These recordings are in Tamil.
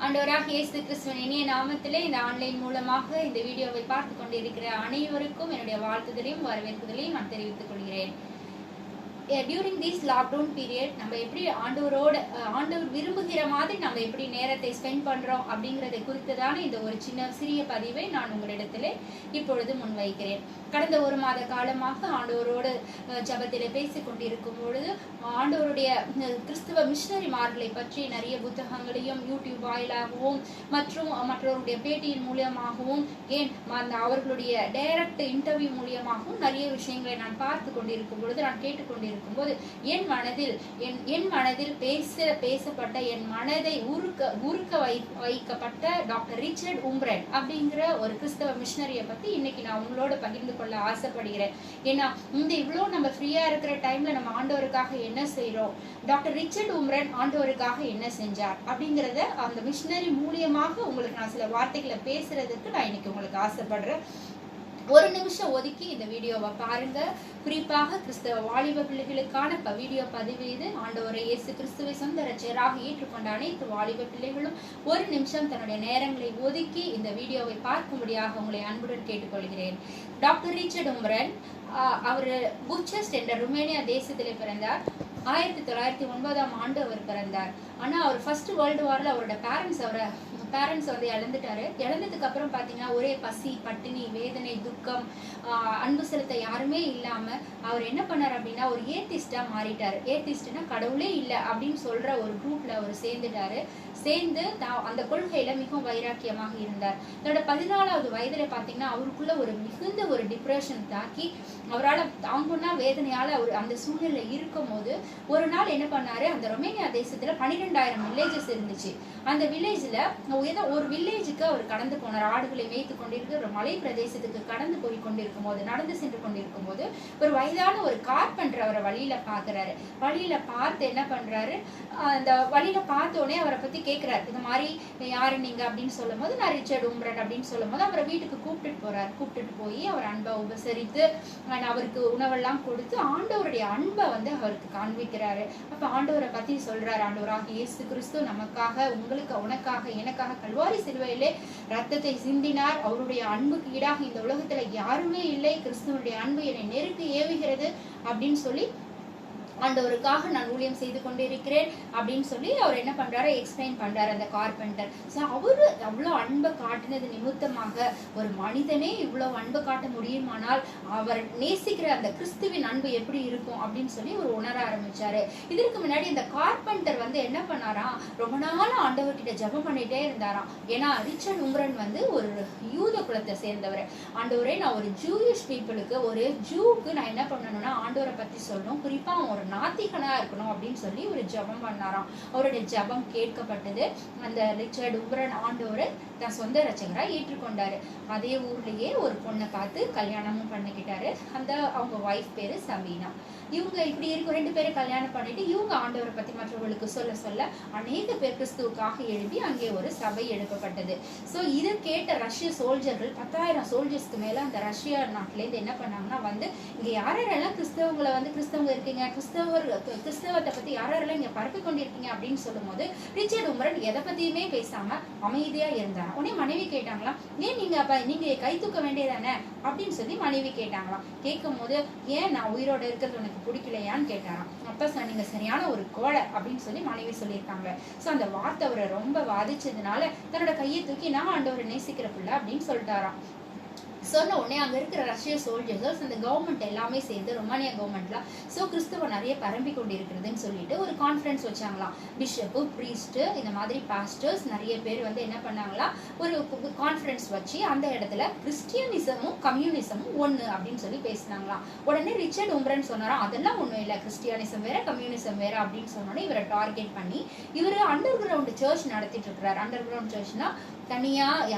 ஆண்டவராகிய இயேசு கிறிஸ்துவின் இனிய நாமத்திலே இந்த ஆன்லைன் மூலமாக இந்த வீடியோவை பார்த்து கொண்டிருக்கிற அனைவருக்கும் என்னுடைய வாழ்த்துதலையும் வரவேற்புதலையும் நான் தெரிவித்துக் கொள்கிறேன். டியூரிங் திஸ் லாக்டவுன் பீரியட் நம்ம எப்படி ஆண்டவர் விரும்புகிற மாதிரி நம்ம எப்படி நேரத்தை ஸ்பெண்ட் பண்றோம் அப்படிங்கறதை குறித்ததான இந்த ஒரு சிறிய பதிவை நான் உங்களிடத்திலே இப்பொழுது முன்வைக்கிறேன். கடந்த ஒரு மாத காலமாக ஆண்டவரோடு ஜபத்திலே பேசிக் கொண்டிருக்கும் பொழுது ஆண்டவருடைய கிறிஸ்துவ மிஷனரிமார்களை பற்றி நிறைய புத்தகங்களையும் யூடியூப் வாயிலாகவும் மற்றும் மற்றவருடைய பேட்டியின் மூலியமாகவும் அவர்களுடைய டைரக்ட் இன்டர்வியூ மூலியமாகவும் நிறைய விஷயங்களை நான் பார்த்து கொண்டிருக்கும் பொழுது நான் கேட்டுக்கொண்டிருக்கும் போது என் மனதில் பேசப்பட்ட என் மனதை உருக்க வைக்கப்பட்ட டாக்டர் ரிச்சர்ட் உம்ப்ரென் அப்படிங்கிற ஒரு கிறிஸ்தவ மிஷனரியை பத்தி இன்னைக்கு நான் உங்களோட பகிர்ந்து கொள்ள ஆசைப்படுகிறேன். ஏன்னா இவ்வளோ நம்ம ஃப்ரீயா இருக்கிற டைம்ல நம்ம ஆண்டவருக்காக என்ன செய்யறோம், டாக்டர் ரிச்சர்ட் உம்ப்ரென் ஆண்டவருக்காக என்ன செஞ்சார் அப்படிங்கறத அந்த மிஷனரி மூலியமாக உங்களுக்கு நான் சில வார்த்தைகளை பேசுறதுக்கு நான் இன்னைக்கு உங்களுக்கு ஆசைப்படுறேன். ஒரு நிமிஷம் ஒதுக்கி இந்த வீடியோவை பாருங்க. குறிப்பாக கிறிஸ்தவ வாலிப பிள்ளைகளுக்கான வீடியோ பதிவு இது. ஆண்டவரை இயேசு கிறிஸ்துவை சொந்த இரட்சகராக ஏற்றுக்கொண்ட அனைத்து வாலிப பிள்ளைகளும் ஒரு நிமிஷம் தன்னுடைய நேரங்களை ஒதுக்கி இந்த வீடியோவை பார்க்கும்படியாக உங்களை அன்புடன் கேட்டுக்கொள்கிறேன். டாக்டர் ரிச்சர்ட் உம்ப்ரென் அவர் புச்செஸ்ட் என்ற ருமேனியா தேசத்திலே பிறந்தார். 1909 அவர் பிறந்தார். ஆனா அவர் ஃபர்ஸ்ட் வேர்ல்டு வார்ல அவரோட பேரண்ட்ஸ் வந்து இழந்துட்டாரு. இழந்ததுக்கு அப்புறம் பாத்தீங்கன்னா ஒரே பசி, பட்டினி, வேதனை, துக்கம், அன்பு செலுத்த யாருமே இல்லாம அவர் என்ன பண்ணார் அப்படின்னா ஒரு ஏத்திஸ்டா மாறிட்டாரு. ஏத்திஸ்ட்னா கடவுளே இல்லை அப்படின்னு சொல்ற ஒரு குரூப்ல அவர் சேர்ந்துட்டாரு. சேர்ந்து அந்த கொள்கையில மிகவும் வைராக்கியமாக இருந்தார். தன்னோட 14வது வயதுல பாத்தீங்கன்னா அவருக்குள்ள ஒரு மிகுந்த ஒரு டிப்ரெஷன் தாக்கி அவரால் தாங்குனா வேதனையால அவர் அந்த சூழ்நிலை இருக்கும் போது ஒரு நாள் என்ன பண்ணாரு, அந்த ரொமேனியா தேசத்துல 12,000 வில்லேஜஸ் இருந்துச்சு. அந்த வில்லேஜ்ல ஒரு வில்லேஜுக்கு அவர் கடந்து போனார். ஆடுகளை மேய்த்து கொண்டிருக்கிற ஒரு மலை பிரதேசத்துக்கு கடந்து போய் கொண்டிருக்கும் போது, நடந்து சென்று கொண்டிருக்கும் போது ஒரு வயதான ஒரு கார்பெண்டர் அவரை வழியில பாக்குறாரு. வழியில பார்த்து என்ன பண்றாரு, அந்த வழியில பார்த்தோடனே அவரை பத்தி கேட்கிறாரு. இந்த மாதிரி யாரு நீங்க அப்படின்னு சொல்லும் போது நான் ரிச்சர்ட் உம்ப்ரென் அப்படின்னு சொல்லும் போது அவரை வீட்டுக்கு கூப்பிட்டுட்டு போறாரு. கூப்பிட்டுட்டு போய் அவர் அன்பை உபசரித்து அவருக்கு உணவெல்லாம் கொடுத்து ஆண்டவருடைய அன்பை வந்து அவருக்கு காண்பிக்கிறாரு. அப்ப ஆண்டவரை பத்தி சொல்றாரு, ஆண்டவராக இயேசு கிறிஸ்து நமக்காக, உங்களுக்கு, உனக்காக, எனக்காக கல்வாரி சிலுவையிலே ரத்தத்தை சிந்தினார். அவருடைய அன்புக்கு ஈடாக இந்த உலகத்துல யாருமே இல்லை. கிறிஸ்துவனுடைய அன்பு என்னை நெருக்கி ஏவுகிறது அப்படின்னு சொல்லி ஆண்டவருக்காக நான் ஊழியம் செய்து கொண்டிருக்கிறேன் அப்படின்னு சொல்லி அவர் என்ன பண்றாரு, எக்ஸ்பிளைன் பண்றாரு அந்த கார்பெண்டர். ஸோ அவரு அவ்வளோ அன்பை காட்டினது நிமித்தமாக ஒரு மனிதனே இவ்வளவு அன்பை காட்ட முடியுமானால் அவர் நேசிக்கிற அந்த கிறிஸ்துவின் அன்பு எப்படி இருக்கும் அப்படின்னு சொல்லி அவர் உணர ஆரம்பிச்சாரு. இதற்கு முன்னாடி இந்த கார்பெண்டர் வந்து என்ன பண்ணாராம், ரொம்ப நாள் ஆண்டவர்கிட்ட ஜெபம் பண்ணிட்டே இருந்தாராம். ஏன்னா ரிச்சர்ட் உம்ப்ரென் வந்து ஒரு யூத குலத்தை சேர்ந்தவர். ஆண்டவரே, நான் ஒரு ஜூயிஷ் பீப்புளுக்கு, ஒரு ஜூவுக்கு நான் என்ன பண்ணணும்னா ஆண்டவரை பத்தி சொல்லணும், குறிப்பா ஒரு நாத்திகனா இருக்கணும் அப்படின்னு சொல்லி ஒரு ஜெபம் பண்ணாராம். அவருடைய ஜெபம் கேட்கப்பட்டது. அந்த ரிச்சர்ட் உம்ப்ரென் ஆண்டவரை தன் சொந்த இரட்சகரா ஏற்றுக்கொண்டாரு. அதே ஊர்லயே ஒரு பொண்ணை பார்த்து கல்யாணமும் பண்ணிக்கிட்டாரு. அவங்க வைஃப் பேரு சபீனா. இவங்க இப்படி இருக்கும் 2 பேரை கல்யாணம் பண்ணிட்டு இவங்க ஆண்டவரை பத்தி மற்றவர்களுக்கு சொல்ல அநேக பேர் கிறிஸ்துவுக்காக எழுப்பி அங்கே ஒரு சபை எழுப்பப்பட்டது. ஸோ இதை கேட்ட ரஷ்ய சோல்ஜர்கள் 10,000 சோல்ஜர்ஸ்க்கு மேல அந்த ரஷ்யா நாட்டிலேருந்து என்ன பண்ணாங்கன்னா வந்து இங்க யாரெல்லாம் கிறிஸ்தவங்க இருக்கீங்க, கிறிஸ்தவத்தை பத்தி யாரெல்லாம் இங்க பரப்பி கொண்டிருக்கீங்க அப்படின்னு சொல்லும் போது ரிச்சர்ட் உம்ப்ரென் எதை பத்தியுமே பேசாம அமைதியா இருந்தாங்க. உடனே மனைவி கேட்டாங்களாம், ஏன் நீங்க கை தூக்க வேண்டியதானே அப்படின்னு சொல்லி மனைவி கேட்டாங்களாம். கேட்கும் போது ஏன் நான் உயிரோட இருக்கிறது உனக்கு பிடிக்கலையான்னு கேட்டாராம். அப்ப நீங்க சரியான ஒரு கோழை அப்படின்னு சொல்லி மனைவி சொல்லியிருக்காங்க. சோ அந்த வார்த்தை அவரை ரொம்ப பாதிச்சதுனால தன்னோட கையை தூக்கி நான் ஆண்டவரை நேசிக்கிற பிள்ளை அப்படின்னு சொல்லிட்டாராம். சொன்ன உடனே அங்க இருக்கிற ரஷ்ய சோல்ஜர்ஸ் அந்த கவர்மெண்ட் எல்லாமே சேர்ந்து, ரொமானியா கவர்மெண்ட்லாம் கிறிஸ்துவ நிறைய பரம்பி கொண்டிருக்கிறதுன்னு சொல்லிட்டு ஒரு கான்ஃபரன்ஸ் வச்சாங்களாம். பிஷப்பு, பிரீஸ்ட், இந்த மாதிரி பாஸ்டர்ஸ் நிறைய பேர் வந்து என்ன பண்ணாங்களாம், ஒரு கான்ஃபரன்ஸ் வச்சு அந்த இடத்துல கிறிஸ்டியனிசமும் கம்யூனிசமும் ஒண்ணு அப்படின்னு சொல்லி பேசினாங்களாம். உடனே ரிச்சர்ட் உம்ப்ரென் சொன்னாராம், அதெல்லாம் ஒண்ணும் இல்லை, கிறிஸ்டியானிசம் வேற கம்யூனிசம் வேற அப்படின்னு சொன்னோன்னே இவரை டார்கெட் பண்ணி இவரு அண்டர் கிரவுண்ட் சர்ச் நடத்திட்டு இருக்கிறார். அண்டர் கிரவுண்ட் சர்ச்னா தனியா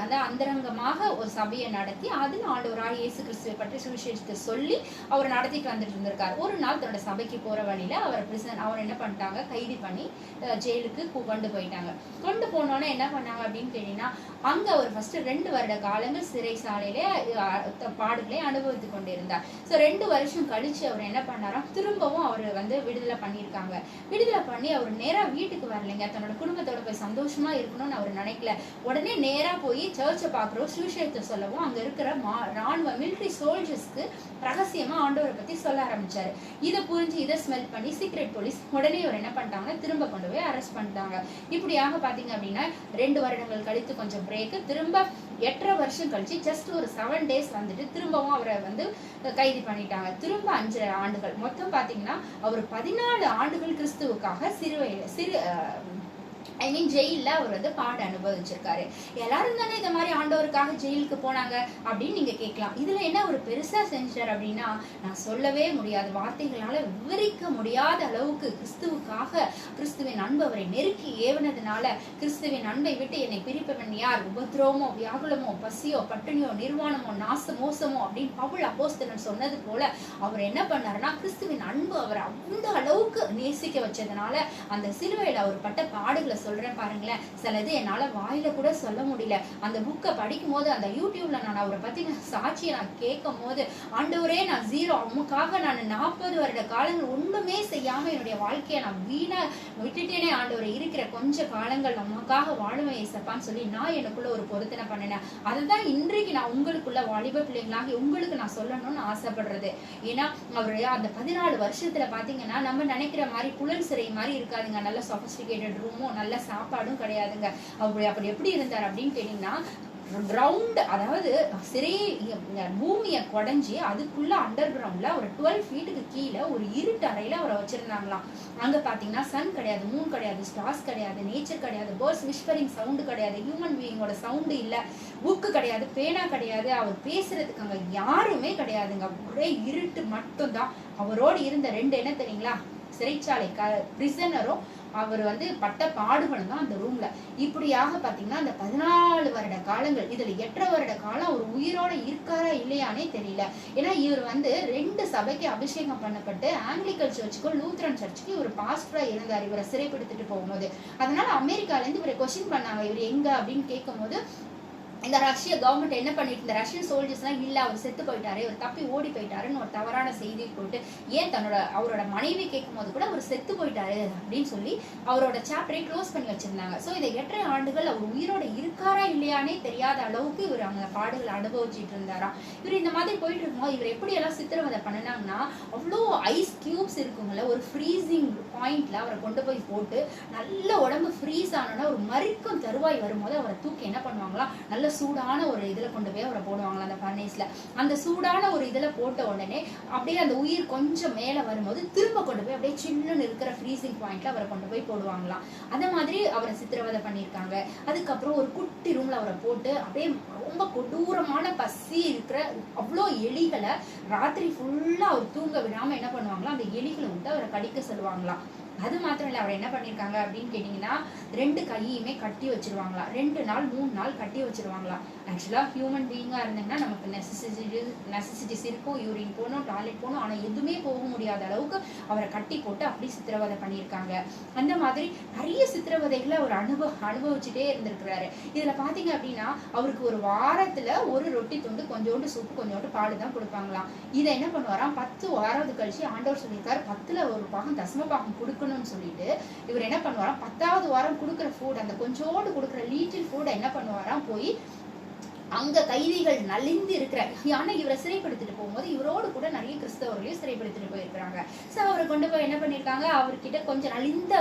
அந்தரங்கமாக ஒரு சபையை நடத்தி அதுல காலத்துல ஆண்டவராய் இயேசு கிறிஸ்துவை பற்றி சுவிசேஷத்தை சொல்லி அவர் நடத்திட்டு வந்துட்டு இருந்திருக்காரு. ஒரு நாள் தன்னோட சபைக்கு போற வழியில அவர் என்ன பண்ணிட்டாங்க, கைது பண்ணி ஜெயிலுக்கு கொண்டு போயிட்டாங்க. கொண்டு போனோன்னே என்ன பண்ணாங்க அப்படின்னு கேட்டீங்கன்னா, அங்க அவர் ஃபர்ஸ்ட் 2 வருட காலங்கள் சிறைசாலையிலே பாடுகளை அனுபவித்து கொண்டிருந்தார். ஸோ 2 வருஷம் கழிச்சு அவர் என்ன பண்ணாராம், திரும்பவும் அவர் விடுதலை பண்ணியிருக்காங்க. விடுதலை பண்ணி அவர் நேரா வீட்டுக்கு வரலைங்க, தன்னோட குடும்பத்தோட போய் சந்தோஷமா இருக்கணும்னு அவர் நினைக்கல. உடனே நேரா போய் சர்ச்சை பார்க்குறோம், சுவிசேஷத்தை சொல்லவும் அங்க இருக்கிற ராணுவ மிலிட்டரி சோல்ஜர்ஸ்க்கு ரகசியமா ஆண்டவரை பத்தி சொல்ல ஆரம்பிச்சாரு. இதை புரிஞ்சு இதை ஸ்மெல் பண்ணி சீக்ரெட் போலீஸ் உடனே அவர் என்ன பண்ணிட்டாங்கன்னா திரும்ப கொண்டு போய் அரெஸ்ட் பண்ணிட்டாங்க. இப்படியாக பாத்தீங்க அப்படின்னா 2 வருடங்கள் கழித்து கொஞ்சம் பிரேக், திரும்ப 8.5 வருஷம் கழிச்சு ஜஸ்ட் ஒரு 7 days திரும்பவும் அவரை கைது பண்ணிட்டாங்க. திரும்ப 5 ஆண்டுகள் மொத்தம் பாத்தீங்கன்னா அவர் 14 ஆண்டுகள் கிறிஸ்துவுக்காக ஜெயில அவர் பாட அனுபவிச்சிருக்காரு. எல்லாரும் தானே இந்த மாதிரி ஆண்டவருக்காக ஜெயிலுக்கு போனாங்க அப்படின்னு நீங்க கேட்கலாம். இதுல என்ன ஒரு பெருசா செஞ்சார் அப்படின்னா, நான் சொல்லவே முடியாது, வார்த்தைகளால விவரிக்க முடியாத அளவுக்கு கிறிஸ்துவுக்காக கிறிஸ்துவின் அன்பு அவரை நெருக்கி ஏவனதுனால, கிறிஸ்துவின் அன்பை விட்டு என்னை பிரிப்பவன் யார், உபத்திரவமோ வியாகுலமோ பசியோ பட்டினியோ நிர்வாணமோ மோசமோ அப்படின்னு பவுல் அப்போஸ்தலன் சொன்னது போல அவர் என்ன பண்ணாருன்னா, கிறிஸ்துவின் அன்பு அவர் அந்த அளவுக்கு நேசிக்க வச்சதுனால அந்த சிலுவையில அவர் பட்ட பாடுகளை சொல்றேன் பாருங்களேன். சிலது என்னால வாயில கூட சொல்ல முடியல. அந்த புக்கை படிக்கும் போது, அந்த யூடியூப்ல நான் அவரை பத்தி சாட்சியை நான் கேட்கும் போது, ஆண்டவரே நான் ஜீரோ, அம்முக்காக நான் 40 வருட காலங்கள் ஒண்ணுமே செய்யாம என்னுடைய வாழ்க்கையை நான் வீணா விட்டுட்டேனே ஆண்டவரை, இருக்கிற கொஞ்ச காலங்கள் நமக்காக வாழுவேன் ஏசப்பான்னு சொல்லி நான் எனக்குள்ள ஒரு பொருத்தனை பண்ணினேன். அதுதான் இன்றைக்கு நான் உங்களுக்குள்ள வாலிப பிள்ளைங்களாக உங்களுக்கு நான் சொல்லணும்னு ஆசைப்படுறது. ஏன்னா அவரு அந்த 14 வருஷத்துல பாத்தீங்கன்னா நம்ம நினைக்கிற மாதிரி புலன் சிறை மாதிரி இருக்காதுங்க. நல்ல சொபிஸ்டிகேட்டட் ரூமோ நல்ல சாப்பாடும் கிடையாதுங்க. அப்படி எப்படி இருந்தார் அப்படின்னு கேட்டீங்கன்னா, கிரவுண்ட், அதாவது சிறை பூமியை குடைஞ்சி அதுக்குள்ள அண்டர் கிரவுண்ட்ல ஒரு 12 ஃபீட்டுக்கு கீழே ஒரு இருட்டு அறையில அவரை வச்சிருந்தாங்களாம். அங்க பாத்தீங்கன்னா சன் கிடையாது, மூன் கிடையாது, ஸ்டார்ஸ் கிடையாது, நேச்சர் கிடையாது, பேர்ட்ஸ் விஸ்பரிங் சவுண்டு கிடையாது, ஹியூமன் பீயிங்கோட சவுண்டு இல்ல, புக்கு கிடையாது, பேனா கிடையாது, அவர் பேசுறதுக்கு அங்க யாருமே கிடையாதுங்க. ஒரே இருட்டு மட்டும்தான். அவரோடு இருந்த 2 என்ன தெரியுங்களா, சிறைச்சாலை பிரிசனரும் அவர் பட்ட பாடுகளும் தான் அந்த ரூம்ல. இப்படியாக பாத்தீங்கன்னா அந்த 14 வருட காலங்கள், இதுல 8.5 வருட காலம் அவர் உயிரோட இருக்காரா இல்லையானே தெரியல. ஏன்னா இவர் 2 சபைக்கு அபிஷேகம் பண்ணப்பட்டு ஆங்கிலிக்கல் சர்ச்சுக்கும் லூத்ரன் சர்ச்சுக்கு இவர் பாஸ்டரா இருந்தார் இவரை சிறைப்படுத்திட்டு போகும்போது. அதனால அமெரிக்கால இருந்து இவரை கொஸ்டின் பண்ணாங்க, இவர் எங்க அப்படின்னு கேட்கும் போது, இந்த ரஷ்ய கவர்மெண்ட் என்ன பண்ணிட்டு, இந்த ரஷ்யன் சோல்ஜர்ஸ் எல்லாம் இல்ல அவர் செத்து போயிட்டாரு, அவர் தப்பி ஓடி போயிட்டாருன்னு ஒரு தவறான செய்தி போட்டு, ஏன் அவரோட மனைவி கேட்கும் போது கூட அவர் செத்து போயிட்டாரு அப்படின்னு சொல்லி அவரோட சாப்டரை க்ளோஸ் பண்ணி வச்சிருந்தாங்க. சோ இந்த 8.5 ஆண்டுகள் அவர் உயிரோட இருக்காரா இல்லையானே தெரியாத அளவுக்கு இவர் அங்க பாடுகளை அனுபவிச்சுட்டு இருந்தாராம். இவர் இந்த மாதிரி போயிட்டு இருக்கும்போது இவர் எப்படி எல்லாம் சித்திரவதை பண்ணினாங்கன்னா, அவ்வளோ ஐஸ் கியூப்ஸ் இருக்குங்கள, ஒரு ஃப்ரீசிங் பாயிண்ட்ல அவரை கொண்டு போய் போட்டு நல்ல உடம்பு ஃப்ரீஸ் ஆனோன்னா ஒரு மறிக்கும் தருவாய் வரும்போது அவரை தூக்கி என்ன பண்ணுவாங்களா, நல்ல சூடான ஒரு இதுல கொண்டு போய் அவரை போடுவாங்களா அந்த ஃபர்னேஸ்ல. அந்த சூடான ஒரு இதுல போட்ட உடனே அப்படியே அந்த உயிர் கொஞ்சம் மேல வரும்போது திரும்ப கொண்டு போய் அப்படியே சில்லுன்னு இருக்கிற ஃப்ரீசிங் பாயிண்ட்ல அவரை கொண்டு போய் போடுவாங்களாம். அந்த மாதிரி அவரை சித்திரவதை பண்ணியிருக்காங்க. அதுக்கப்புறம் ஒரு குட்டி ரூம்ல அவரை போட்டு அப்படியே ரொம்ப கொடூரமான பசி இருக்கிற அவ்வளோ எலிகளை ராத்திரி ஃபுல்லா அவர் தூங்க விடாம என்ன பண்ணுவாங்களா, அந்த எலிகளை விட்டு அவரை கடிக்க சொல்லுவாங்களாம். அது மாத்திரம் இல்ல, அவர் என்ன பண்ணிருக்காங்க அப்படின்னு கேட்டீங்கன்னா, 2 கையுமே கட்டி வச்சிருவாங்களா, 2 நாள் 3 நாள் கட்டி வச்சிருவாங்களா. ஆக்சுவலா ஹியூமன் பீயிங்கா இருந்தீங்கன்னா நமக்கு நெசசிட்டிஸ் இருக்கும், யூரின் போகணும், டாய்லெட் போகணும், ஆனா எதுவுமே போக முடியாத அளவுக்கு அவரை கட்டி போட்டு அப்படி சித்திரவதை பண்ணியிருக்காங்க. அந்த மாதிரி நிறைய சித்திரவதைகளை அவர் அனுபவிச்சுட்டே இருந்திருக்கிறாரு. இதுல பாத்தீங்க அப்படின்னா அவருக்கு ஒரு வாரத்துல ஒரு ரொட்டி துண்டு, கொஞ்சோண்டு சூப்பு, கொஞ்சோண்டு பால் தான் கொடுப்பாங்களாம். இதை என்ன பண்ணுவாராம், 10 வாரம் கழிச்சு ஆண்டவர் சொல்லியிருக்காரு 10ல் ஒரு பாகம் தசம பாகம் கொடுக்கணும்னு சொல்லிட்டு இவர் என்ன பண்ணுவாராம், 10வது வாரம் கொடுக்குற ஃபுட், அந்த கொஞ்சோண்டு கொடுக்குற லீட்டில் ஃபுட் என்ன பண்ணுவாராம், போய் அங்க கைதிகள் நலிந்து இருக்கிற, ஆனா இவரை சிறைப்படுத்திட்டு போகும்போது இவரோடு கூட நிறைய கிறிஸ்தவர்களையும் சிறைப்படுத்திட்டு போயிருக்கிறாங்க. சோ அவரை கொண்டு போய் என்ன பண்ணிருக்காங்க, அவர்கிட்ட கொஞ்சம் நலிந்த,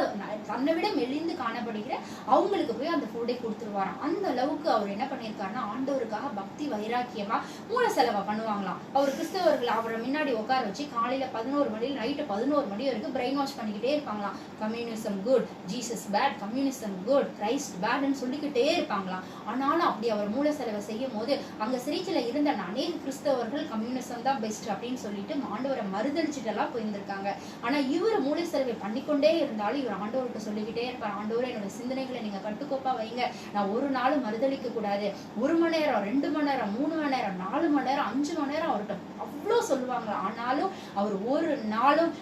தன்னை விட மெலிந்து காணப்படுகிற அவங்களுக்கு போய் அந்த ஃபுட்டை கொடுத்துருவாராம். அந்த அளவுக்கு அவர் என்ன பண்ணிருக்காருன்னா, ஆண்டவருக்காக பக்தி வைராக்கியமா மூல செலவை பண்ணுவாங்களாம். அவர் கிறிஸ்தவர்கள் அவரை முன்னாடி உட்கார வச்சு காலையில 11 மணி நைட்டு 11 மணி வரைக்கும் பிரெயின் வாஷ் பண்ணிக்கிட்டே இருப்பாங்களாம். Communism good, Jesus bad, communism good, Christ பேட்னு சொல்லிக்கிட்டே இருப்பாங்களாம். ஆனாலும் அப்படி அவர் மூல செலவை செய்ய செய்யும் போது அங்க சிறைச்சில இருந்த அநேக கிறிஸ்தவர்கள் கம்யூனிசம் தான் பெஸ்ட் அப்படின்னு சொல்லிட்டு ஆண்டவரை மறுதளிச்சுட்டு எல்லாம் போயிருந்திருக்காங்க. ஆனா இவர் மூளை செலவை பண்ணிக்கொண்டே இருந்தாலும் இவர் ஆண்டவர்கிட்ட சொல்லிக்கிட்டே இருப்பார், ஆண்டவரை என்னோட சிந்தனைகளை நீங்க கட்டுக்கோப்பா வைங்க, நான் ஒரு நாளும் மறுதளிக்க கூடாது. 1 மணி நேரம் 2 மணி நேரம் 3 மணி நேரம் 4 மணி நேரம் 5 மணி நேரம் அவர்கிட்ட அவ்வளோ சொல்லுவாங்க. ஆனாலும் அவர் ஒரு நாளும்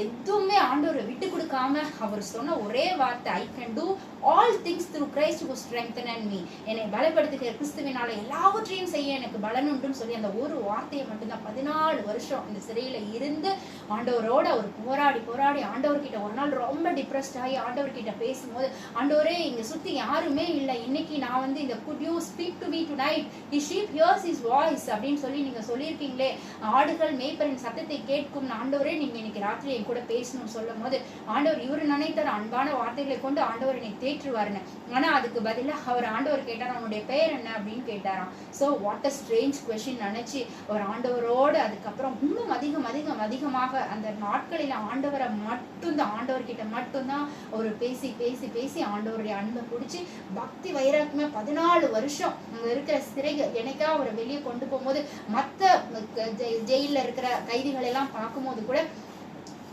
எதுவுமே ஆண்டவரை விட்டு கொடுக்காம அவர் சொன்ன ஒரே வார்த்தை, I can do all things through Christ who strengthen me, என்னை பலப்படுத்துகிற கிறிஸ்துவினால எல்லாவற்றையும் செய்ய எனக்கு பலன் உண்டுன்னு சொல்லி அந்த ஒரு வார்த்தையை மட்டும்தான் 14 வருஷம் இந்த சிறையில இருந்து ஆண்டவரோட அவர் போராடி போராடி ஆண்டவர்கிட்ட ஒரு நாள் ரொம்ப டிப்ரெஸ்ட் ஆகி ஆண்டவர்கிட்ட பேசும்போது, ஆண்டவரே இங்க சுத்தி யாருமே இல்லை, இன்னைக்கு நான் வந்து இந்த could you speak to me tonight, his sheep hears his voice அப்படின்னு சொல்லி நீங்க சொல்லியிருக்கீங்களே, ஆடுகள் மேய்ப்பரின் சத்தத்தை கேட்கும், ஆண்டவரே நீங்க இன்னைக்கு ராத்திரி என் கூட பேசணும்னு சொல்லும் போது ஆண்டவர் இவரு நினைத்தார் அன்பான வார்த்தைகளை கொண்டு ஆண்டவர் என்னை தேற்றுவாருன்னு. ஆனா அதுக்கு பதிலா அவர் ஆண்டவர் கேட்டார், அவனுடைய பெயர் என்ன அப்படின்னு கேட்டாராம். So what a strange question நினைச்சு அவர் ஆண்டவரோடு அதுக்கப்புறம் இன்னும் அதிகமாக அந்த நாட்களில் ஆண்டவரை மட்டும்தான் ஆண்டவர்கிட்ட மட்டும்தான் அவர் பேசி பேசி பேசி ஆண்டவருடைய அன்பை பிடிச்சி பக்தி வைராக்கியமா 14 வருஷம் அங்க இருக்கிற சிறைகள் என்னைக்கா அவரை வெளியே கொண்டு போகும்போது மற்ற ஜெயில இருக்கிற கைதிகள் எல்லாம் பார்க்கும்போது கூட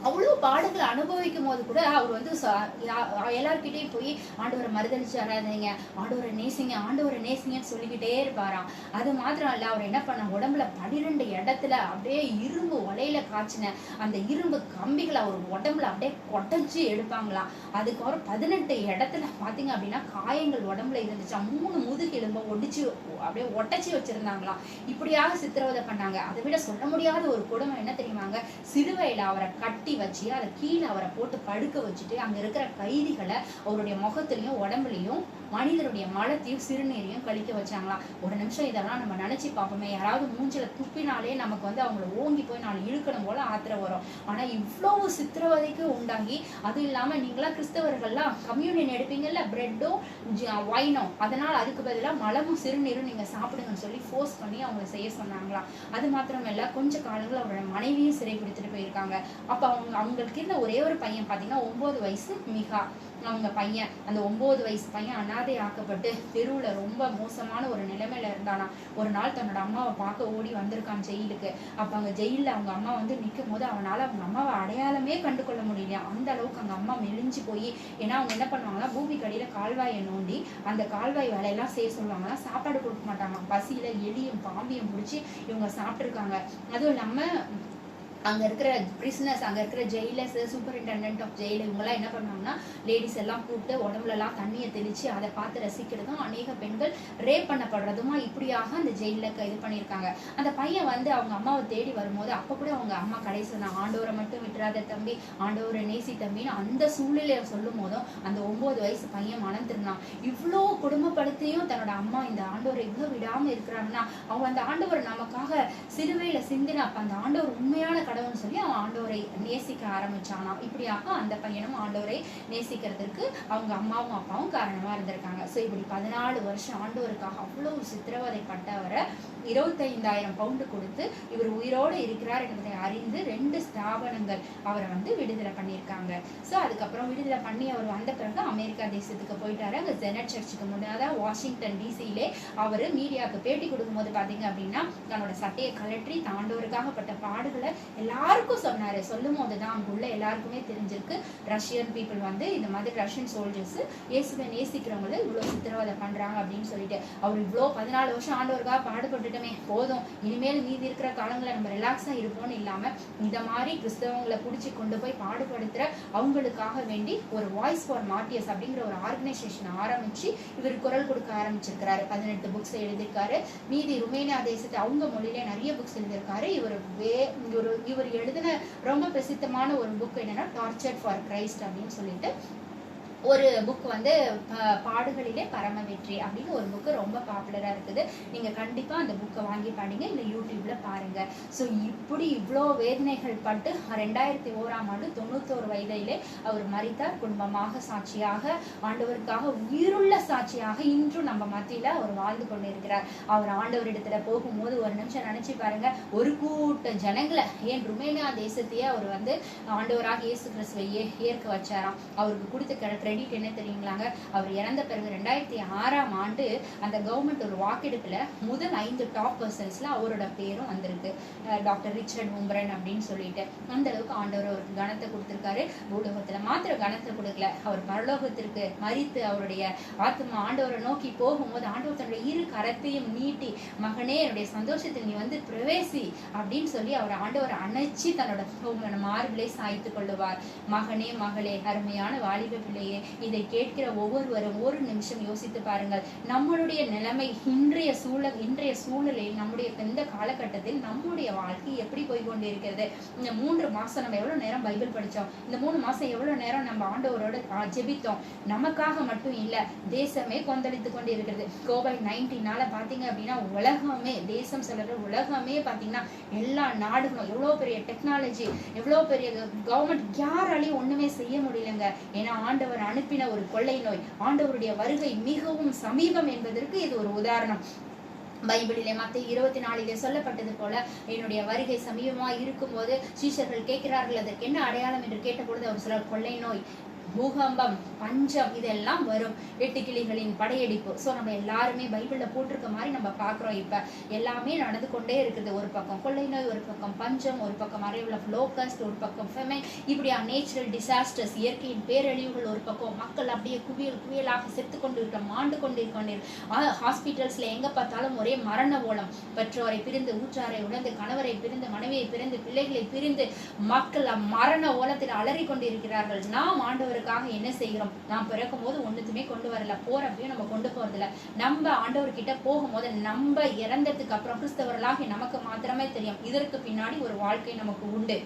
அவ்வளவு பாடுகளை அனுபவிக்கும் போது கூட அவர் வந்து எல்லார்கிட்டையும் போய் ஆண்டவரை மறுதளிச்சு வராதீங்க, ஆண்டவரை நேசிங்கன்னு சொல்லிக்கிட்டே இருப்பாராம். அது மாத்திரம் இல்ல, அவர் என்ன பண்ண உடம்புல 12 இடத்துல அப்படியே இரும்பு உலையில காய்ச்சின அந்த இரும்பு கம்பிகளை அவர் உடம்புல அப்படியே கொடைச்சு எடுப்பாங்களாம். அதுக்கப்புறம் 18 இடத்துல பாத்தீங்க அப்படின்னா காயங்கள் உடம்புல இருந்துச்சா, 3 முதுகெலும்ப அப்படியே ஒட்டச்சி வச்சிருந்தாங்களாம். இப்படியாக சித்திரவதை பண்ணாங்க. அதை விட சொல்ல முடியாத ஒரு கொடுமை என்ன தெரியுமாங்க, சிலுவையில அவரை கட்டி வச்சு அதை கீழே அவரை போட்டு படுக்க வச்சுட்டு அங்க இருக்கிற கைதிகளை அவருடைய முகத்திலையும் உடம்புலையும் மனிதனுடைய மலத்தையும் சிறுநீரையும் கழிக்க வச்சாங்களாம். ஒரு நிமிஷம் இதெல்லாம் நம்ம நினைச்சு பார்ப்போமே, யாராவது மூஞ்சில துப்பினாலே நமக்கு வந்து அவங்களை ஓங்கி போய் நான் இழுக்கணும் போல ஆத்திரம் வரும். ஆனா இவ்வளவு சித்திரவதைக்கு உண்டாகி, அது இல்லாம நீங்களாம் கிறிஸ்தவர்கள்லாம் கம்யூனியன் எடுப்பீங்கல்ல, பிரெட்டும் வைனும், அதனால அதுக்கு பதிலாக மலமும் சிறுநீரும் நீங்க சாப்பிடுங்கன்னு சொல்லி ஃபோர்ஸ் பண்ணி அவங்களை செய்ய சொன்னாங்களாம். அது மாத்திரம் இல்ல, கொஞ்ச காலங்கள் அவரோட மனைவியும் சிறை பிடித்துட்டு போயிருக்காங்க. அப்ப அவங்களுக்கு இருந்த ஒரே ஒரு பையன் பாத்தீங்கன்னா 9 வயசு மிகா, அவங்க பையன், அந்த 9 வயசு பையன் அனாதை ஆக்கப்பட்டு தெருவுல ரொம்ப மோசமான ஒரு நிலைமையில இருந்தானா. ஒரு நாள் தன்னோட அம்மாவை பார்க்க ஓடி வந்திருக்கான் ஜெயிலுக்கு. அப்ப அங்க ஜெயில அவங்க அம்மா வந்து நிற்கும் போது அவனால அவங்க அம்மாவை அடையாளமே கண்டு கொள்ள முடியலையா. அந்த அளவுக்கு அவங்க அம்மா மெலிஞ்சு போய், ஏன்னா அவங்க என்ன பண்ணுவாங்கன்னா பூமிக்கு அடியில கால்வாயை நோண்டி அந்த கால்வாய் வேலையெல்லாம் செய்ய சொல்லுவாங்கன்னா சாப்பாடு கொடுக்க மாட்டாங்க. பசியில எலியும் பாம்பியும் பிடிச்சி இவங்க சாப்பிட்டுருக்காங்க. அதுவும் இல்லாம அங்க இருக்கிற பிரிசனர்ஸ், அங்க இருக்கிற ஜெயிலர்ஸ், சூப்பரிண்டெண்டன்ட் ஆஃப் ஜெயில் இவங்கெல்லாம் என்ன பண்ணாங்கன்னா லேடிஸ் எல்லாம் கூப்பிட்டு உடம்புல எல்லாம் தண்ணியை தெளிச்சு அதை பார்த்து ரசிக்கிறதும், அநேக பெண்கள் ரேப் பண்ணப்படுறதுமா இப்படியாக அந்த ஜெயில இது பண்ணியிருக்காங்க. அந்த பையன் வந்து அவங்க அம்மாவை தேடி வரும்போது அப்ப கூட அவங்க அம்மா கடைசி சொன்னாங்க, ஆண்டவரை மட்டும் விட்டுறாத தம்பி, ஆண்டவரை நேசி தம்பின்னு அந்த சூழ்நிலையை சொல்லும் போதும் அந்த 9 வயசு பையன் மனம் திருந்தான். இவ்வளோ குடும்பப்படுத்தியும் தன்னோட அம்மா இந்த ஆண்டவரை இவ்வளவு விடாம இருக்கிறாங்கன்னா அவங்க அந்த ஆண்டவர் நமக்காக சிலுவையில சிந்தின அப்ப அந்த ஆண்டவர் உண்மையான கடவுள்னு சொல்லி அவன் ஆண்டவரை நேசிக்க ஆரம்பிச்சானா. இப்படியாக அந்த பையனும் ஆண்டவரை நேசிக்கிறதுக்கு அவங்க அம்மாவும் அப்பாவும் காரணமா இருந்திருக்காங்க. ஸோ இப்படி 14 வருஷம் ஆண்டவருக்காக அவ்வளவு சித்திரவதைப்பட்டவரை 25,000 பவுண்டு கொடுத்து இவர் உயிரோடு இருக்கிறார் என்பதை அறிந்து 2 ஸ்தாபனங்கள் அவரை வந்து விடுதலை பண்ணியிருக்காங்க. ஸோ அதுக்கப்புறம் விடுதலை பண்ணி அவர் வந்த பிறகு அமெரிக்கா தேசத்துக்கு போயிட்டாரு. அங்கே ஜெனட் சர்ச்சுக்கு முன்னாடி வாஷிங்டன் டிசியிலே அவர் மீடியாவுக்கு பேட்டி கொடுக்கும்போது பார்த்தீங்க அப்படின்னா தன்னோட சட்டையை கலற்றி ஆண்டவருக்காக பட்ட பாடுகளை எல்லாருக்கும் சொன்னாரு. சொல்லும் போதுதான் அங்குள்ள எல்லாருக்குமே தெரிஞ்சிருக்கு, ரஷ்யன் பீப்புள் வந்து இந்த மாதிரி ரஷ்யன் சோல்ஜர்ஸ் இயேசுவை நேசிக்கிறவங்களை இவ்வளவு சித்திரவதை பண்றாங்க அப்படின்னு சொல்லிட்டு அவர் இவ்வளோ 14 வருஷம் ஆண்டவருக்காக பாடுபட்டுட்டோமே போதும், இனிமேல் மீதி இருக்கிற காலங்களை நம்ம ரிலாக்ஸா இருப்போம்னு இல்லாம இந்த மாதிரி கிறிஸ்தவங்களை பிடிச்சி கொண்டு போய் பாடுபடுத்துற அவங்களுக்காக வேண்டி ஒரு வாய்ஸ் ஃபார் மார்ட்டியர்ஸ் அப்படிங்கிற ஒரு ஆர்கனைசேஷன் ஆரம்பிச்சு இவர் குரல் கொடுக்க ஆரம்பிச்சிருக்கிறாரு. 18 புக்ஸ் எழுதியிருக்காரு. மீதி ருமேனியா தேசத்தை அவங்க மொழியில நிறைய புக்ஸ் எழுதியிருக்காரு. இவர் எழுதின ரொம்ப பிரசித்தமான ஒரு புக் என்னன்னா டார்ச்சர்ட் ஃபார் கிரைஸ்ட் அப்படின்னு சொல்லிட்டு ஒரு புக் வந்து பாடுகளிலே பரம வெற்றி அப்படின்னு ஒரு புக்கு ரொம்ப பாப்புலரா இருக்குது. நீங்க கண்டிப்பா அந்த புக்கை வாங்கி படிங்க, இல்லை யூடியூப்ல பாருங்க. ஸோ இப்படி இவ்வளோ வேதனைகள் பட்டு 2001ஆம் ஆண்டு 91 வயதிலே அவர் மரித்தார். குடும்பமாக சாட்சியாக ஆண்டவருக்காக உயிருள்ள சாட்சியாக இன்றும் நம்ம மத்தியில அவர் வாழ்ந்து கொண்டு இருக்கிறார். அவர் ஆண்டவரிடத்துல போகும்போது ஒரு நிமிஷம் நினைச்சு பாருங்க, ஒரு கூட்ட ஜனங்களை ஏன் ருமேனியா தேசத்தையே அவர் வந்து ஆண்டவராக இயேசு கிறிஸ்துவை ஏற்க வச்சாராம். அவருக்கு கொடுத்த கிரெடிட் என்ன தெரியுங்களாங்க, அவர் இறந்த பிறகு 2006ஆம் ஆண்டு அந்த கவர்மெண்ட் ஒரு வாக்கெடுப்புல முதல் 5 டாப் பர்சன்ஸ்ல அவரோட பேரும் வந்திருக்கு, டாக்டர் ரிச்சர்ட் உம்பரன் அப்படின்னு சொல்லிட்டு. அந்த அளவுக்கு ஆண்டவர் அவருக்கு கனத்தை கொடுத்திருக்காரு. பூலோகத்துல மாத்திர கனத்தை கொடுக்கல, அவர் பரலோகத்திற்கு மரித்து அவருடைய ஆத்மா ஆண்டவரை நோக்கி போகும்போது ஆண்டவர் தன்னுடைய இரு கரத்தையும் நீட்டி, மகனே என்னுடைய சந்தோஷத்தில் நீ வந்து பிரவேசி அப்படின்னு சொல்லி அவர் ஆண்டவரை அணைச்சி தன்னோட மார்பிளை சாய்த்து கொள்ளுவார். மகனே மகளே, அருமையான வாலிப பிள்ளையே, இதை கேட்கிற ஒவ்வொருவரும் ஒரு நிமிஷம் யோசித்து பாருங்கள். நம்மளுடைய நிலைமை இன்றைய சூழலில் நம்முடைய இந்த காலகட்டத்தில் நம்முடைய வாழ்க்கை எப்படி போய் கொண்டிருக்கிறது? இந்த 3 மாசம் நம்ம எவ்வளவு நேரம் பைபிள் படிச்சோம்? இந்த 3 மாசம் எவ்வளவு நேரம் நம்ம ஆண்டவரோட ஜெபித்தோம்? நமக்காக மட்டும் இல்ல, தேசமே கொந்தளித்து கொண்டு இருக்கிறது. COVID-19 பாத்தீங்க அப்படின்னா உலகமே, தேசம் சொல்ற உலகமே பாத்தீங்கன்னா எல்லா நாடுகளும் எவ்வளவு பெரிய டெக்னாலஜி, எவ்வளவு பெரிய கவர்மெண்ட், யாராலையும் ஒண்ணுமே செய்ய முடியலங்க. ஏன்னா ஆண்டவர் அனுப்பின ஒரு கொள்ளை நோய். ஆண்டவருடைய வருகை மிகவும் சமீபம் என்பதற்கு இது ஒரு உதாரணம். பைபிளிலே மத்தேயு 24 சொல்லப்பட்டது போல, என்னுடைய வருகை சமீபமா இருக்கும் போது சீஷர்கள் கேட்கிறார்கள், அதற்கு என்ன அடையாளம் என்று கேட்டபொழுது அவர் சொல்றார், கொள்ளை நோய், பூகம்பம், பஞ்சம், இதெல்லாம் வரும், 8 கிளிகளின் படையெடுப்பு. சோ நம்ம எல்லாருமே பைபிள்ல போட்டிருக்க மாதிரி நம்ம பாக்குறோம். இப்ப எல்லாமே நடந்து கொண்டே இருக்குது. ஒரு பக்கம் கொள்ளை நோய், ஒரு பக்கம் பஞ்சம், ஒரு பக்கம் அரைவல் ஆஃப் லோக்கஸ்ட், ஒரு பக்கம் ஃபெமைன், இப்படியா நேச்சுரல் டிசாஸ்டர்ஸ், இயற்கையின் பேரழிவுகள் ஒரு பக்கம், மக்கள் அப்படியே குவியலாக செத்து கொண்டு மாண்டு கொண்டிருக்க, ஹாஸ்பிட்டல்ஸ்ல எங்க பார்த்தாலும் ஒரே மரண ஓலம். பெற்றோரை பிரிந்து, ஊற்றாரை உணர்ந்து, கணவரை பிரிந்து, மனைவியை பிரிந்து, பிள்ளைகளை பிரிந்து, மக்கள் மரண ஓலத்தில் அலறி கொண்டிருக்கிறார்கள். நாம் ஆண்டவருக்கு என்ன செய்கிறோம்? நாம் பிறக்கும் போது ஒண்ணுத்துமே கொண்டு வரல, போறப்பையும் நம்ம கொண்டு போறதில்ல. நம்ம ஆண்டவர் கிட்ட போகும்போது நம்ம இறந்ததுக்கு அப்புறம் கிறிஸ்தவர்களாக நமக்கு மாத்திரமே தெரியும், இதற்கு பின்னாடி ஒரு வாழ்க்கை நமக்கு உண்டு.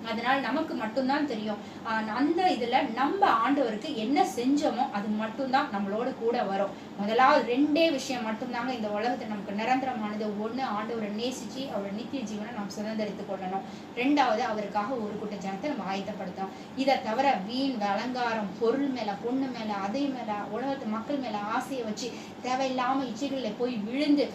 அதனால நமக்கு மட்டும்தான் தெரியும். அந்த இதுல நம்ம ஆண்டவருக்கு என்ன செஞ்சோமோ அது மட்டும்தான் நம்மளோட கூட வரும். முதலாவது 2 விஷயம் மட்டும்தாங்க இந்த உலகத்தை நமக்கு நிரந்தரமானது. ஒண்ணு, ஆண்டவரை நேசிச்சு அவரோட நித்திய ஜீவனை நாம் சுதந்திரித்துக் கொள்ளணும். 2வது, அவருக்காக ஒரு கூட்ட ஜனத்தை நம்ம ஆயத்தப்படுத்தணும். இதை தவிர வீண் அலங்காரம், பொருள் மேல, பொண்ணு மேல, அதை மேல, உலகத்து மக்கள் மேல ஆசையை வச்சு தேவையில்லாம இச்சைகளில போய் விழுந்து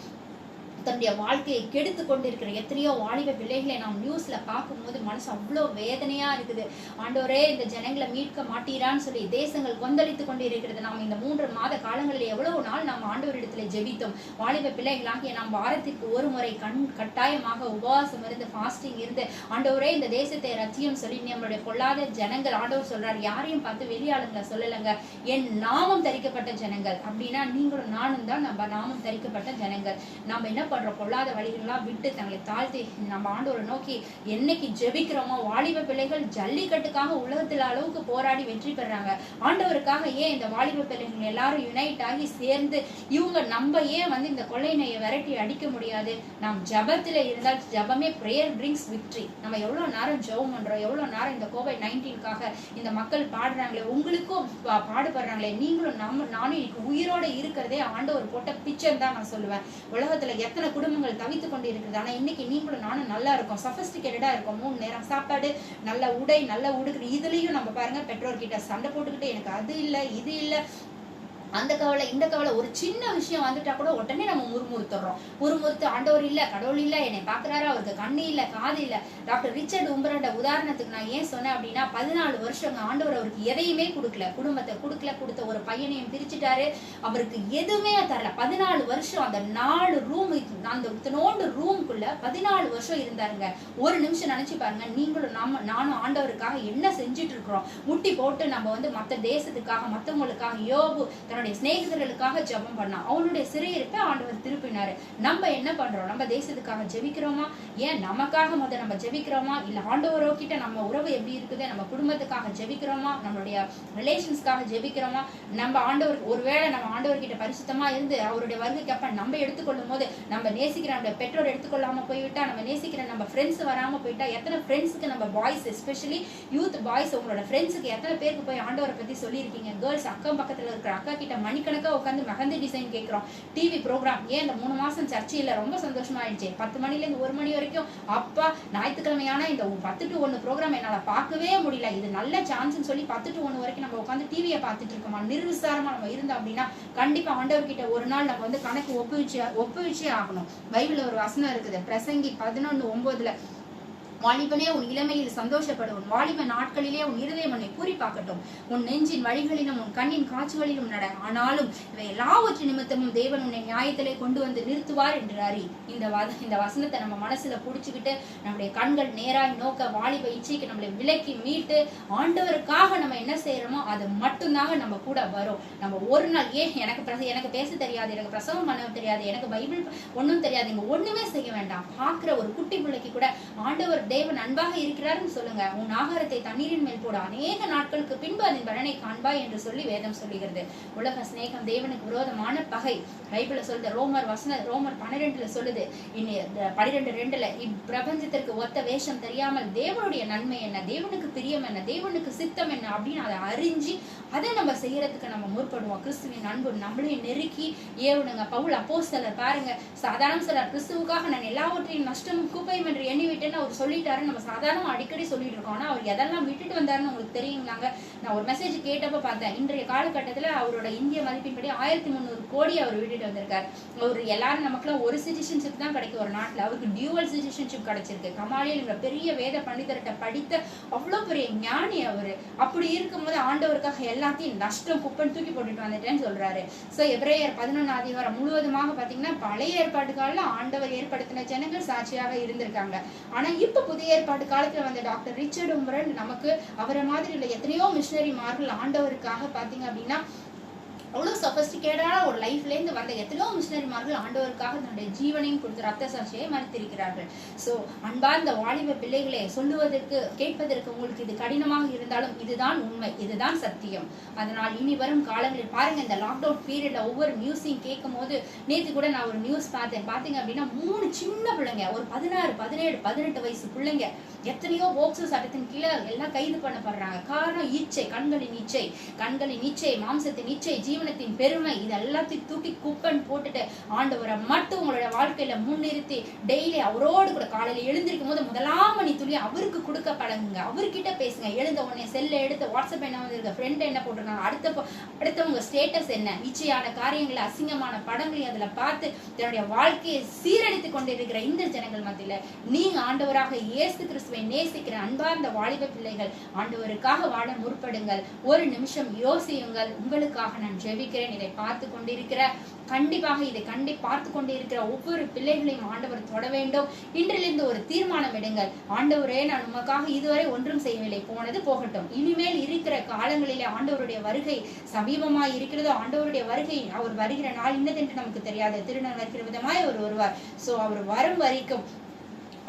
தன்னுடைய வாழ்க்கையை கெடுத்து கொண்டிருக்கிற எத்தனையோ வாலிப பிள்ளைகளை நாம் நியூஸ்ல பார்க்கும்போது மனசு அவ்வளோ வேதனையா இருக்குது. ஆண்டவரே, இந்த ஜனங்களை மீட்க மாட்டீரான்னு சொல்லி தேசங்கள் கொந்தளித்து கொண்டு இருக்கிறது. நாம் இந்த 3 மாத காலங்களில் எவ்வளவு நாள் நாம் ஆண்டவரிடத்துல ஜெபித்தோம். வாலிப பிள்ளைகளாகிய நாம் வாரத்திற்கு ஒரு முறை கட்டாயமாக உபவாசம் இருந்து, ஃபாஸ்டிங் இருந்து, ஆண்டவரே இந்த தேசத்தை ரட்சியம் சொல்லி நம்மளுடைய பொல்லாத ஜனங்கள், ஆண்டவர் சொல்றார், யாரையும் பார்த்து வெளியாளுங்களை சொல்லலைங்க, என் நாமம் தரிக்கப்பட்ட ஜனங்கள் அப்படின்னா நீங்களும் நானும் தான். நம்ம நாமம் தரிக்கப்பட்ட ஜனங்கள். நம்ம என்ன பண்ற பொல்லாத வழிகளெல்லாம் விட்டு தங்களை தாழ்த்தி நம்ம ஆண்டவரை நோக்கி என்னைக்கு ஜெபிக்கிறோமோ, வாலிப பிள்ளைகள் ஜல்லிக்கட்டுக்காக உலகத்துல அளவுக்கு போராடி வெற்றி பெறாங்க. ஆண்டவருக்காக ஏன் இந்த வாலிப பிள்ளைகள் எல்லாரும் யுனைட் ஆகி சேர்ந்து நம்ம ஏன் இந்த கொள்ளை நோயை விரட்டி அடிக்க முடியாது? நாம் ஜபத்துல இருந்தால், ஜபமே பிரேயர் பிரிங்ஸ் விக்டரி. நம்ம எவ்வளவு நேரம் ஜெபம் பண்றோம், எவ்வளவு நேரம் இந்த COVID-19க்காக இந்த மக்கள் பாடுறாங்களே, உங்களுக்கும் பாடுபடுறாங்களே, நீங்களும் நானும் இன்னைக்கு உயிரோட இருக்கிறதே ஆண்டவர் போட்ட பிச்சர் தான் நான் சொல்லுவேன். உலகத்துல எத்தனை குடும்பங்கள் தவித்துக் கொண்டு இருக்குது. ஆனா இன்னைக்கு நீங்களும் நானும் நல்லா இருக்கும், சஃபிஸ்டிகேட்டடா இருக்கும். 3 நேரம் சாப்பாடு, நல்ல உடை, நல்ல உடுக்கு. இதுலயும் நம்ம பாருங்க, பெற்றோர்கிட்ட சண்டை போட்டுக்கிட்டு எனக்கு அது இல்ல, இது இல்ல, அந்த கவலை, இந்த கவலை. ஒரு சின்ன விஷயம் வந்துட்டா கூட உடனே நம்ம முறுமுறுத்து ஆண்டவர் இல்ல, கடவுள் இல்ல, என்னை பாக்குறாரு, அவருக்கு கண்ணு இல்ல, காது இல்ல. டாக்டர் ரிச்சர்ட் உம்பரன் உதாரணத்துக்கு நான் ஏன் சொன்னேன் அப்படின்னா, 14 வருஷம் ஆண்டவர் அவருக்கு எதையுமே கொடுக்கல, குடும்பத்தை கொடுத்த ஒரு பையனையும் பிரிச்சுட்டாரு, அவருக்கு எதுவுமே தரல. 14 வருஷம் அந்த 4 ரூம், அந்த இத்தனோண்டு ரூம்குள்ள 14 வருஷம் இருந்தாருங்க. ஒரு நிமிஷம் நினைச்சு பாருங்க, நீங்களும் நானும் ஆண்டவருக்காக என்ன செஞ்சுட்டு இருக்கிறோம்? முட்டி போட்டு நம்ம மத்த தேசத்துக்காக, மத்தவங்களுக்காக, யோபு தன்னுடைய சிநேகிதர்களுக்காக ஜெபம் பண்ணான், அவனுடைய சிறையிருப்பை ஆண்டவர் திருப்பினாரு. நம்ம என்ன பண்றோம்? நம்ம தேசத்துக்காக ஜெபிக்கிறோமா? ஏன் நமக்காக நம்ம ஜெபிக்கிறோமா? இல்ல ஆண்டவரோ கிட்ட நம்ம உறவு எப்படி இருக்குது? நம்ம குடும்பத்துக்காக ஜெபிக்கிறோமா? நம்மளுடைய ரிலேஷன்ஸ்க்காக ஜெபிக்கிறோமா? நம்ம ஆண்டவர், ஒருவேளை நம்ம ஆண்டவர் கிட்ட பரிசுத்தமா இருந்து அவருடைய வருகைக்கு அப்ப நம்ம எடுத்துக்கொள்ளும் போது, நம்ம நேசிக்கிற நம்ம பெற்றோர் எடுத்துக்கொள்ளாம போய்விட்டா, நம்ம நேசிக்கிற நம்ம ஃப்ரெண்ட்ஸ் வராம போயிட்டா, எத்தனை ஃப்ரெண்ட்ஸுக்கு நம்ம பாய்ஸ், எஸ்பெஷலி யூத் பாய்ஸ், உங்களோட ஃப்ரெண்ட்ஸுக்கு எத்தனை பேருக்கு போய் ஆண்டவரை பத்தி சொல்லியிருக்கீங்க? கேர்ள்ஸ் அக்கம் பக்கத்துல இருக்கிற அக்கா கிட்ட மணிக்கணக்கா உட்காந்து மெஹந்தி டிசைன் கேட்கிறோம். டிவி ப்ரோக்ராம், ஏன் இந்த 3 மாசம் சர்ச்சையில ரொம்ப சந்தோஷமா ஆயிடுச்சு. 10 மணில இருந்து 1 மணி வரைக்கும், அப்பா ஞாயிற்றுக்கிழமையான இந்த 10 to 1 ப்ரோக்ராம் என்னால பார்க்கவே முடியல, இது நல்ல சான்ஸ்ன்னு சொல்லி 10 to 1 வரைக்கும் நம்ம உட்காந்து டிவியை பார்த்துட்டு இருக்கோமா? நிர்விசாரமா நம்ம இருந்தோம் அப்படின்னா கண்டிப்பா ஆண்டவர்கிட்ட ஒரு நாள் நம்ம கணக்கு ஒப்புவிச்சே ஆகணும். பைபிள்ல ஒரு வசனம் இருக்குது, பிரசங்கி 11:9. வாலிபனே உன் இளமையில் சந்தோஷப்படும், உன் வாலிப நாட்களிலே உன் இருதயம் உன்னை பூரிப்பாக்கட்டும், உன் நெஞ்சின் வழிகளிலும் உன் கண்ணின் காட்சிகளிலும் நட. ஆனாலும் இவை எல்லாவற்று நிமித்தமும் தேவன் உன்னை நியாயத்திலே கொண்டு வந்து நிறுத்துவார் என்று அறி. இந்த வசனத்தை நம்ம மனசுல புடிச்சுக்கிட்டு நம்முடைய கண்கள் நேராய் நோக்க, வாலிப இச்சைக்கு நம்மளை விலக்கி மீட்டு ஆண்டவருக்காக நம்ம என்ன செய்யறோமோ அது மட்டும்தாங்க நம்ம கூட வரும். நம்ம ஒரு நாள் எனக்கு பேச தெரியாது, எனக்கு பிரசவம் பண்ண தெரியாது, எனக்கு பைபிள் ஒன்றும் தெரியாது, இங்க ஒண்ணுமே செய்ய வேண்டாம். பாக்குற ஒரு குட்டி பிள்ளைக்கு கூட ஆண்டவர் தேவன் அன்பாக இருக்கிறாருன்னு சொல்லுங்க. உன் ஆகாரத்தை தண்ணீரின் மேல் போட, அநேக நாட்களுக்கு பின்பு அதன் பலனை காண்பாய் என்று சொல்லி வேதம் சொல்லுகிறது. உலக சிநேகம் தேவனுக்கு விரோதமான பகை. பைபிள்ல சொல்லுது, ரோமர் 12 சொல்லுது, 12:2 இப்பிரபஞ்சத்திற்கு ஒத்த வேஷம் தெரியாமல் தேவனுடைய நன்மை என்ன, தேவனுக்கு பிரியம் என்ன, தேவனுக்கு சித்தம் என்ன அப்படின்னு அதை அறிஞ்சு அதை நம்ம செய்யறதுக்கு நம்ம முற்படுவோம். கிறிஸ்துவின் அன்பு நம்மளையும் நெருக்கி ஏவுடுங்க. பவுல் அப்போஸ்தலர் பாருங்க, சாதாரண சொல்றார், கிறிஸ்துவுக்காக நான் எல்லாவற்றையும் நஷ்டமும் குப்பையும் என்று எண்ணி விட்டேன்னு அவர் சொல்லிட்டாரு. நம்ம சாதாரண அடிக்கடி சொல்லிட்டு இருக்கோம். ஆனா அவர் எதெல்லாம் விட்டுட்டு வந்தாருன்னு உங்களுக்கு தெரியுங்களாங்க? நான் ஒரு மெசேஜ் கேட்டப்ப பார்த்தேன், இன்றைய காலகட்டத்துல அவரோட இந்திய மதிப்பின்படி 1300 கோடி அவர் விட்டுட்டு வந்திருக்காரு. அவர் எல்லாரும் நமக்குலாம் ஒரு சிட்டிசன்ஷிப் தான் கிடைக்கும் ஒரு நாட்டுல, அவருக்கு டியூவல் சிட்டிசன்ஷிப் கிடைச்சிருக்கு. கமாலியல் பெரிய வேத பண்டிதர்கிட்ட படித்த அவ்வளவு பெரிய ஞானி அவரு. அப்படி இருக்கும்போது ஆண்டவருக்காக எல்லாத்தையும் நஷ்டம் குப்பன் தூக்கி போட்டுட்டு வந்துட்டேன்னு சொல்றாரு. சோ எபிரேயர் 11 அதிகாரம் முழுவதுமாக பாத்தீங்கன்னா பழைய ஏற்பாட்டு கால ஆண்டவர் ஏற்படுத்தின ஜனங்கள் சாட்சியாக இருந்திருக்காங்க. ஆனா இப்ப புதிய ஏற்பாட்டு காலத்துல வந்த டாக்டர் ரிச்சர்ட் உம்பரன் நமக்கு அவரை மாதிரி உள்ள எத்தனையோ மிஷனரிமார்கள் ஆண்டவருக்காக பாத்தீங்க அப்படின்னா அவ்வளவு சொபஸ்டிகேட்டான ஒரு லைஃப்ல இருந்து வந்த எத்தனையோ மிஷனரிமார்கள் ஆண்டவருக்காக தன்னுடைய ஜீவனையும் கொடுத்து ரத்த சாட்சியை மறுத்திருக்கிறார்கள். சோ அன்பார்ந்த வாலிப பிள்ளைகளே, சொல்லுவதற்கு கேட்பதற்கு உங்களுக்கு இது கடினமாக இருந்தாலும் இதுதான் உண்மை, இதுதான் சத்தியம். அதனால் இனி வரும் காலங்களில் பாருங்க, இந்த லாக்டவுன் பீரியட்ல ஒவ்வொரு நியூஸையும் கேட்கும் போது, நேற்று கூட நான் ஒரு நியூஸ் பார்த்தேன். பாத்தீங்க அப்படின்னா 3 சின்ன பிள்ளைங்க, ஒரு 16, 17, 18 வயசு பிள்ளைங்க எத்தனையோ போக்சோ சட்டத்தின் கீழே எல்லாம் கைது பண்ணப்படுறாங்க. காரணம் இச்சை, கண்களின் இச்சை, மாம்சத்தின் இச்சை, ஜீவனத்தின் பெருமை, இது எல்லாத்தையும் தூக்கி குப்பன் போட்டுட்டு ஆண்டவரை மட்டும் உங்களோட வாழ்க்கையில முன்னிறுத்தி டெய்லி அவரோடு கூட காலையில எழுந்திருக்கும் போது முதலாம் மணி துளி அவருக்கு கொடுக்க பழகுங்க. அவர்கிட்ட பேசுங்க. எழுந்த உடனே செல்ல எடுத்து வாட்ஸ்அப் என்ன வந்திருக்கு, ஃப்ரெண்ட் என்ன போட்டிருக்காங்க, அடுத்தவங்க ஸ்டேட்டஸ் என்ன, இச்சையான காரியங்களை, அசிங்கமான படங்களை அதுல பார்த்து தன்னுடைய வாழ்க்கையை சீரழித்து கொண்டிருக்கிற இந்த ஜனங்கள் மத்தியில நீங்க ஆண்டவராக இயேசு கிறிஸ்துவை நேசிக்கிற அன்பார்ந்த வாலிப பிள்ளைகள் ஆண்டவருக்காக வாழ முற்படுங்கள். ஒரு நிமிஷம் யோசியுங்கள். உங்களுக்காக நான் ஜெபிக்கிறேன். இதை பார்த்து கொண்டிருக்கிற பார்த்து கொண்டிருக்கிற ஒவ்வொரு பிள்ளைகளையும் ஆண்டவர் தொட வேண்டும். இன்றிலிருந்து ஒரு தீர்மானம் எடுங்கள். ஆண்டவரே, நான் உமக்காக இதுவரை ஒன்றும் செய்யவில்லை, போனது போகட்டும். இனிமேல் இருக்கிற காலங்களிலே ஆண்டவருடைய வருகை சமீபமாய் இருக்கிறதோ, ஆண்டவருடைய வருகை அவர் வருகிற நாள் இன்னதென்று நமக்கு தெரியாது. திருநர் வருகிற விதமாய் அவர் வருவார். சோ அவர் வரும் வரைக்கும்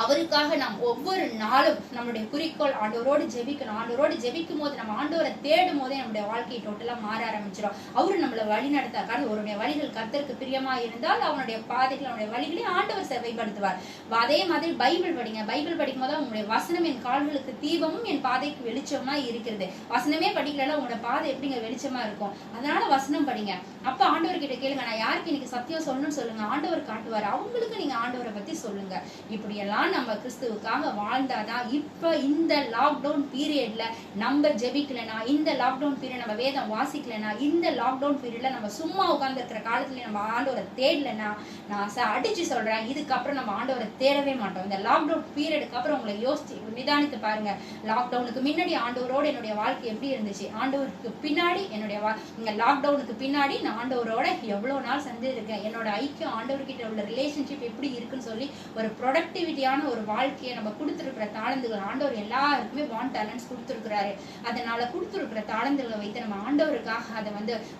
அவருக்காக நாம் ஒவ்வொரு நாளும் நம்மளுடைய குறிக்கோள் ஆண்டவரோடு ஜெபிக்கணும். ஆண்டவரோடு ஜெபிக்கும் போது, நம்ம ஆண்டவரை தேடும் போதே நம்முடைய வாழ்க்கையை டோட்டலா மாற ஆரம்பிச்சிடும். அவரு நம்மளை வழி நடத்தாக்கான அவருடைய வழிகள் கர்த்தருக்கு பிரியமா இருந்தால் அவனுடைய பாதைகள், அவனுடைய வழிகளை ஆண்டவர் செவைப்படுத்துவார். அதே மாதிரி பைபிள் படிங்க. பைபிள் படிக்கும் போது உங்களுடைய வசனம் என் கால்களுக்கு தீபமும் என் பாதைக்கு வெளிச்சமா இருக்கிறது. வசனமே படிக்கலன்னா உங்களோட பாதை எப்படிங்க வெளிச்சமா இருக்கும்? அதனால வசனம் படிங்க. அப்ப ஆண்டவர் கிட்ட கேளுங்க, நான் யாருக்கு இன்னைக்கு சத்தியம் சொல்லணும்னு சொல்லுங்க. ஆண்டவர் காட்டுவார். அவங்களுக்கு நீங்க ஆண்டவரை பத்தி சொல்லுங்க. இப்படி எல்லாம் நம்ம கிறிஸ்துவுக்காக வாழ்ந்தாதான் இப்ப இந்த லாக்டவுன் பீரியட்ல நம்ம ஜெபிக்கலனா, இந்த லாக்டவுன் பீரியட் நம்ம வேதம் வாசிக்கலனா, இந்த லாக்டவுன் பீரியட்ல நம்ம சும்மா உட்கார்ந்து இருக்கிற காலத்துல நம்ம ஆண்டவரை தேடலனா, நான் அடிச்சு சொல்றேன், இதுக்கப்புறம் நம்ம ஆண்டவரை தேடவே மாட்டோம். இந்த லாக்டவுன் பீரியடுக்கு அப்புறம் உங்களை யோசிச்சு நிதானித்து பாருங்க. லாக்டவுனுக்கு முன்னாடி ஆண்டவரோட என்னுடைய வாழ்க்கை எப்படி இருந்துச்சு, ஆண்டவருக்கு பின்னாடி லாக்டவுனுக்கு பின்னாடி நான் ஆண்டவரோட எவ்வளவு நாள் சந்திருக்கேன், என்னோட ஐக்கியம் ஆண்டவர்கிட்ட உள்ள ரிலேஷன்ஷிப் எப்படி இருக்குன்னு சொல்லி ஒரு ப்ரொடக்டிவிட்டியான ஒரு வாழ்க்கையை நம்ம கொடுத்துருக்கிற தாளந்துகள். ஆண்டவர் எல்லாருக்குமே வான் டேலண்ட்ஸ் கொடுத்துருக்கிறாரு. அதனால கொடுத்துருக்கிற தாளந்துகளை வைத்து நம்ம ஆண்டவருக்காக அதை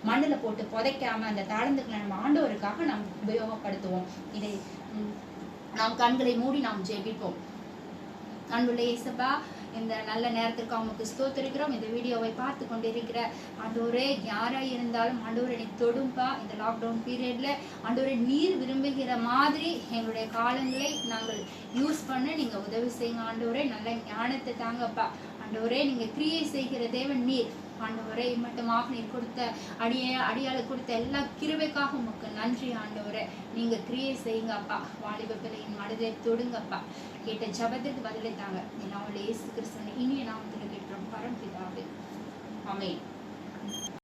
மண்ணுல போட்டு புதைக்காம அந்த தாளந்துகளை நம்ம ஆண்டவருக்காக நாம் உபயோகப்படுத்துவோம். இதை நாம் கண்களை மூடி நாம் ஜெபிப்போம். அன்புள்ள இயேசுப்பா, இந்த நல்ல நேரத்திற்கு அவங்களுக்கு ஸ்தோத்திரிக்கிறோம். இந்த வீடியோவை பார்த்து கொண்டிருக்கிற ஆண்டவரே, யாரா இருந்தாலும் ஆண்டவரை நீ தொடும்பா. இந்த லாக்டவுன் பீரியட்ல ஆண்டவரை நீர் விரும்புகிற மாதிரி எங்களுடைய காலங்களை நாங்கள் யூஸ் பண்ண நீங்க உதவி செய்யுங்க. ஆண்டவரே, நல்ல ஞானத்தை தாங்கப்பா. ஆண்டவரே, நீங்க கிரியை செய்கிற தேவன் நீர். ஆண்டவரே, இம்மட்டமாக நீர் கொடுத்த அடியாளு கொடுத்த எல்லா கிருபைக்காக உமக்கு நன்றி. ஆண்டவரே, நீங்க கிரியை செய்யுங்க அப்பா. வாலிப பிள்ளையின் மனதை தொடுங்கப்பா. கேட்ட ஜபத்துக்கு பதிலை தாங்க. நான் இயேசு கிறிஸ்துவின் இனிய நாமத்தில் கேட்கிறோம் பரம்பிதாவே. ஆமென்.